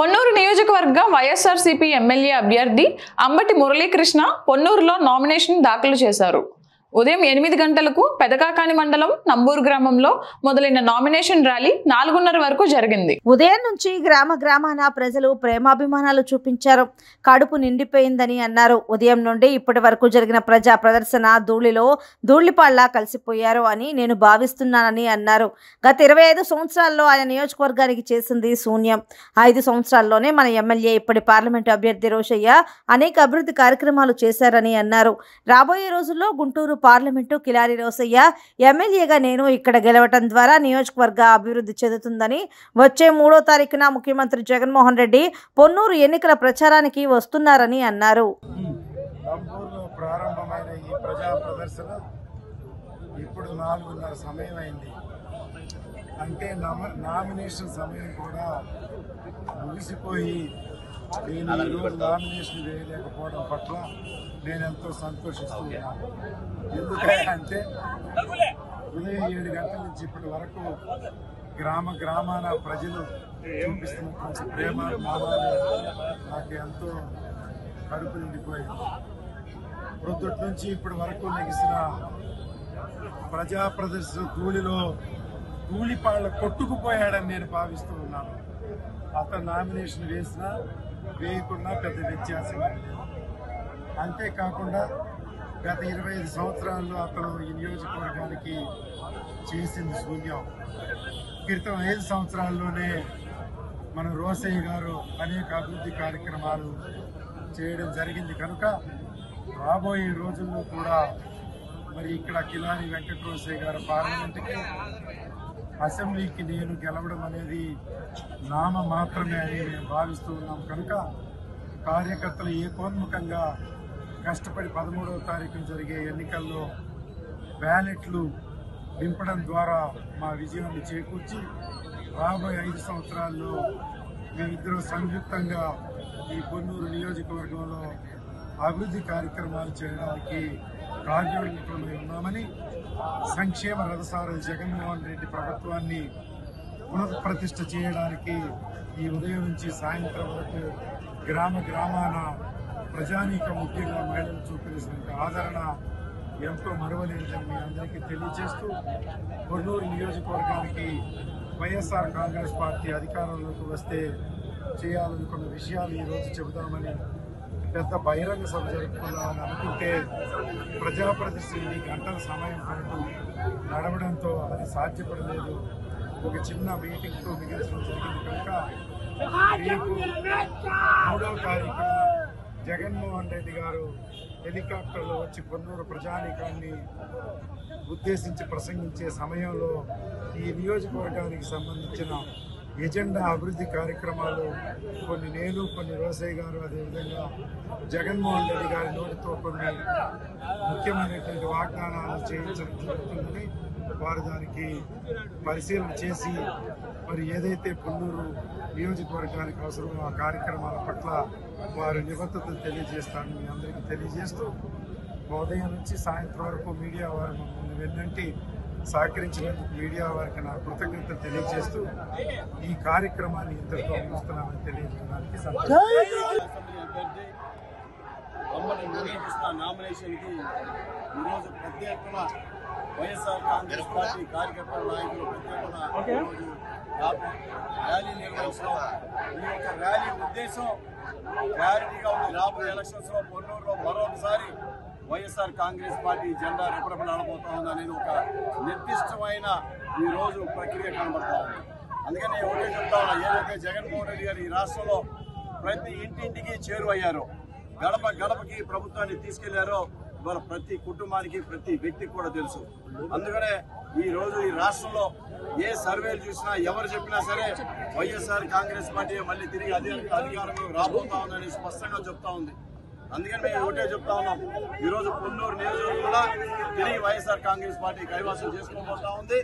పొన్నూరు నియోజకవర్గ వైఎస్ఆర్సీపీ ఎమ్మెల్యే అభ్యర్థి అంబటి మురళీకృష్ణ పొన్నూరులో నామినేషన్ దాఖలు చేశారు. ఉదయం 8 గంటలకు పెదకాకాని మండలం నంబూరు గ్రామంలో మొదలైన నామినేషన్ ర్యాలీ 4:30 వరకు జరిగింది. ఉదయం నుంచి గ్రామాన ప్రజలు ప్రేమాభిమానాలు చూపించారు. కడుపు నిండిపోయిందని అన్నారు. ఉదయం నుండి ఇప్పటి వరకు జరిగిన ప్రజా ప్రదర్శన ధూళిపాళ్లా కలిసిపోయారు అని నేను భావిస్తున్నానని అన్నారు. గత 25 సంవత్సరాల్లో ఆయన నియోజకవర్గానికి చేసింది శూన్యం. 5 సంవత్సరాల్లోనే మన ఎమ్మెల్యే ఇప్పటి పార్లమెంటు అభ్యర్థి రోషయ్య అనేక అభివృద్ధి కార్యక్రమాలు చేశారని అన్నారు. రాబోయే రోజుల్లో గుంటూరు పార్లమెంటు కిలారి రోషయ్య ఎమ్మెల్యేగా నేను ఇక్కడ గెలవటం ద్వారా నియోజకవర్గ అభివృద్ధి చెందుతుందని, వచ్చే 3వ తారీఖున ముఖ్యమంత్రి జగన్మోహన్ రెడ్డి పొన్నూరు ఎన్నికల ప్రచారానికి వస్తున్నారని అన్నారు. ప్రారంభమైన ఈ ప్రజా ప్రదర్శన ఇప్పుడు 4:30 సమయం అయింది. అంటే నామినేషన్ సమయం కూడా ముగిసిపోయి నేను ఈరోజు నామినేషన్ వేయలేకపోవడం పట్ల నేను ఎంతో సంతోషిస్తున్నాను. ఎందుకంటే ఉదయం 7 గంటల నుంచి ఇప్పటి వరకు గ్రామాన ప్రజలు చూపిస్తున్నటువంటి ప్రేమ నాకు ఎంతో కడుపు నిండిపోయింది. ప్రొద్దుటి నుంచి ఇప్పటి వరకు లెగిసిన ప్రజా ప్రదర్శన ధూళిపాళ్ళ కొట్టుకుపోయాడని నేను భావిస్తూ ఉన్నాను. అతను నామినేషన్ వేసినా వేయకున్నా పెద్ద వ్యత్యాసం లేదు. అంతేకాకుండా గత 25 సంవత్సరాల్లో అతను ఈ నియోజకవర్గానికి చేసింది శూన్యం. క్రితం 5 సంవత్సరాల్లోనే మన రోషయ్య గారు అనేక అభివృద్ధి కార్యక్రమాలు చేయడం జరిగింది. కనుక రాబోయే రోజుల్లో కూడా మరి ఇక్కడ కిలారి వెంకట రోషయ్య గారు పార్లమెంటుకి అసెంబ్లీకి నేను గెలవడం అనేది నామ మాత్రమే అని మేము భావిస్తూ ఉన్నాం. కనుక కార్యకర్తలు ఏకోన్ముఖంగా కష్టపడి 13వ తారీఖున జరిగే ఎన్నికల్లో బ్యాలెట్లు నింపడం ద్వారా మా విజయాన్ని చేకూర్చి రాబోయే 5 సంవత్సరాల్లో మేమిద్దరూ సంయుక్తంగా ఈ పొన్నూరు నియోజకవర్గంలో అభివృద్ధి కార్యక్రమాలు చేయడానికి కార్యోన్ముఖమై ఉన్నామని, సంక్షేమ రథసారథి జగన్మోహన్ రెడ్డి ప్రభుత్వాన్ని పునఃప్రతిష్ఠ చేయడానికి ఈ ఉదయం నుంచి సాయంత్రం వరకు గ్రామాన ప్రజానీకం ముఖ్యంగా మహిళలు చూపిస్తున్న ఆదరణ ఎంతో మరువలేనిదని మీ అందరికీ తెలియజేస్తూ, పొన్నూరు నియోజకవర్గానికి వైఎస్ఆర్ కాంగ్రెస్ పార్టీ అధికారంలోకి వస్తే చేయాలనుకున్న విషయాలు ఈరోజు చెబుదామని పెద్ద బహిరంగ సభ జరుపుకుందామని అనుకుంటే ప్రజాప్రతినిధి గంటల సమయం పాటు నడవడంతో అది సాధ్యపడలేదు. ఒక చిన్న మీటింగ్తో మిగిల్చడం జరిగింది. కనుక రేపు 3వ తారీఖున జగన్మోహన్ రెడ్డి గారు హెలికాప్టర్లో వచ్చి పొన్నూరు ప్రజానీకాన్ని ఉద్దేశించి ప్రసంగించే సమయంలో ఈ నియోజకవర్గానికి సంబంధించిన ఎజెండా అభివృద్ధి కార్యక్రమాలు కొన్ని రోషయ్య గారు, అదేవిధంగా జగన్మోహన్ రెడ్డి గారి నోటితో కొన్ని ముఖ్యమైనటువంటి వాగ్దానాలు చేయించడం జరుగుతుందని వారు దానికి పరిశీలన చేసి మరి ఏదైతే పొన్నూరు నియోజకవర్గానికి అవసరమో ఆ కార్యక్రమాల పట్ల వారు నిబద్ధతలు తెలియజేస్తారని మీ అందరికీ తెలియజేస్తూ, ఉదయం నుంచి సాయంత్రం వరకు మీడియా వారు మమ్మల్ని వెన్నంటి సహకరించినందుకు మీడియా వారికి నా కృతజ్ఞతలు తెలియజేస్తూ ఈ కార్యక్రమాన్ని ఇంతటితో ముగిస్తున్నామని తెలియజేయడానికి నామినేషన్కి ఈరోజు పెద్ద ఎత్తున వైఎస్ఆర్ కాంగ్రెస్ పార్టీ కార్యకర్తల నాయకులు పెద్ద ఎత్తున ర్యాలీ నిర్వహించడం. ఈ యొక్క ర్యాలీ ఉద్దేశం క్లారిటీగా ఉంది. రాబోయే ఎలక్షన్స్ లో పొన్నూరులో మరొకసారి వైఎస్ఆర్ కాంగ్రెస్ పార్టీ జెండా రెపరెపలాడబోతా ఉంది అనేది ఒక నిర్దిష్టమైన ఈ రోజు ప్రక్రియ కనబడతా ఉంది. అందుకని ఒకటే చెప్తా ఉన్నా, ఏదైతే జగన్మోహన్ రెడ్డి గారు ఈ రాష్ట్రంలో ప్రతి ఇంటింటికి చేరువయ్యారో, గడపకి ప్రభుత్వాన్ని తీసుకెళ్లారో ఇవాళ ప్రతి కుటుంబానికి ప్రతి వ్యక్తికి కూడా తెలుసు. అందుకనే ఈ రోజు ఈ రాష్ట్రంలో ఏ సర్వేలు చూసినా ఎవరు చెప్పినా సరే వైఎస్ఆర్ కాంగ్రెస్ పార్టీ మళ్ళీ తిరిగి అధికారంలో రాబోతా ఉందని స్పష్టంగా చెప్తా ఉంది. అందుకని మేము ఒకటే చెప్తా ఉన్నాం, ఈరోజు పొన్నూరు నియోజకవర్గం కూడా తిరిగి వైఎస్ఆర్ కాంగ్రెస్ పార్టీ కైవసం చేసుకోబోతా ఉంది.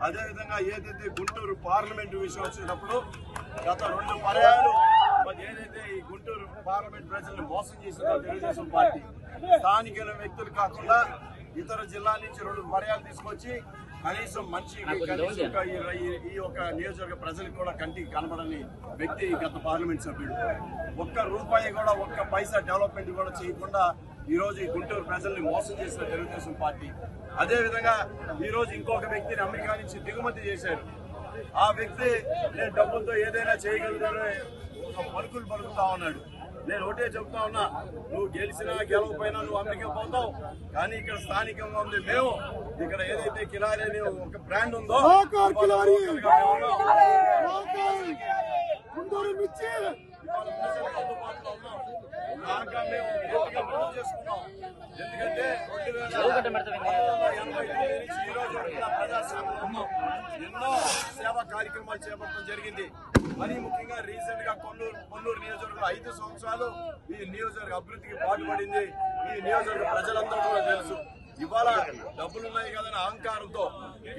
అదేవిధంగా ఏదైతే గుంటూరు పార్లమెంటు విషయం వచ్చేటప్పుడు గత 2 పర్యాయాలు ఏదైతే ఈ గుంటూరు పార్లమెంట్ ప్రజలను మోసం చేసిందో తెలుగుదేశం పార్టీ, స్థానిక వ్యక్తులు కాకుండా ఇతర జిల్లాల నుంచి 2 పర్యాలు తీసుకొచ్చి కనీసం మనిషికి ఈ యొక్క నియోజకవర్గ ప్రజలకు కూడా కంటికి కనబడని వ్యక్తి గత పార్లమెంట్ సభ్యుడు. ఒక్క రూపాయి కూడా ఒక్క పైసా డెవలప్మెంట్ కూడా చేయకుండా ఈ రోజు ఈ గుంటూరు ప్రజల్ని మోసం చేసిన తెలుగుదేశం పార్టీ. అదే విధంగా ఈ రోజు ఇంకొక వ్యక్తిని అమెరికా నుంచి దిగుమతి చేశారు. ఆ వ్యక్తి నేను డబ్బులతో ఏదైనా చేయగలుగుతానని పలుకులు పలుకుతా ఉన్నాడు. నేను ఒకటే చెప్తా ఉన్నా, నువ్వు గెలిచినా గెలవకపోయినా నువ్వు అమెరికా పోతావు, కానీ ఇక్కడ స్థానికంగా ఉంది మేము. ఇక్కడ ఏదైతే కిలారీ అనే ఒక బ్రాండ్ ఉందో ఎందుకంటే 2089 నుంచి ఈ రోజు ప్రజాసేవలో ఉన్నాం. ఎన్నో సేవా కార్యక్రమాలు చేపట్టడం జరిగింది. మరీ ముఖ్యంగా రీసెంట్ గా కొల్లూరు నియోజకవర్గంలో 5 సంవత్సరాలు ఈ నియోజకవర్గ అభివృద్ధికి పాటుపడింది. ఈ నియోజకవర్గ ప్రజలందరూ కూడా తెలుసు. ఇవాళ డబ్బులున్నాయి కదని అహంకారంతో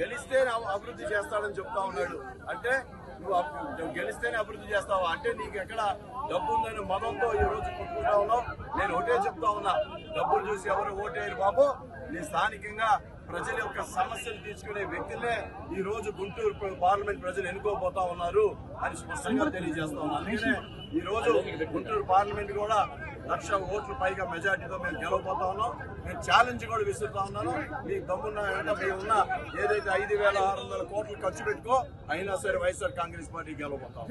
గెలిస్తే అభివృద్ధి చేస్తాడని చెప్తా ఉన్నాడు. అంటే నువ్వు గెలిస్తేనే అభివృద్ధి చేస్తావా అంటే నీకు ఎక్కడ డబ్బు ఉందని మదంతో ఈ రోజు కొట్టుకుంటా ఉన్నావు. నేను ఒకటే చెప్తా ఉన్నా, డబ్బులు చూసి ఎవరు ఓటేయరు బాబు. నీ స్థానికంగా ప్రజల యొక్క సమస్యలు తీసుకునే వ్యక్తులే ఈ రోజు గుంటూరు పార్లమెంట్ ప్రజలు ఎన్నుకోబోతా ఉన్నారు అని స్పష్టంగా తెలియజేస్తా ఉన్నారు. అందుకనే ఈ రోజు గుంటూరు పార్లమెంట్ కూడా 1,00,000 ఓట్లు పైగా మెజార్టీతో మేము గెలవబోతా ఉన్నాం. నేను ఛాలెంజ్ కూడా విసురుతా ఉన్నాను. మీకు దమ్మున్న మేము ఉన్న ఏదైతే 5,600 కోట్లు ఖర్చు పెట్టుకో అయినా సరే వైఎస్ఆర్ కాంగ్రెస్ పార్టీ గెలవబోతాం.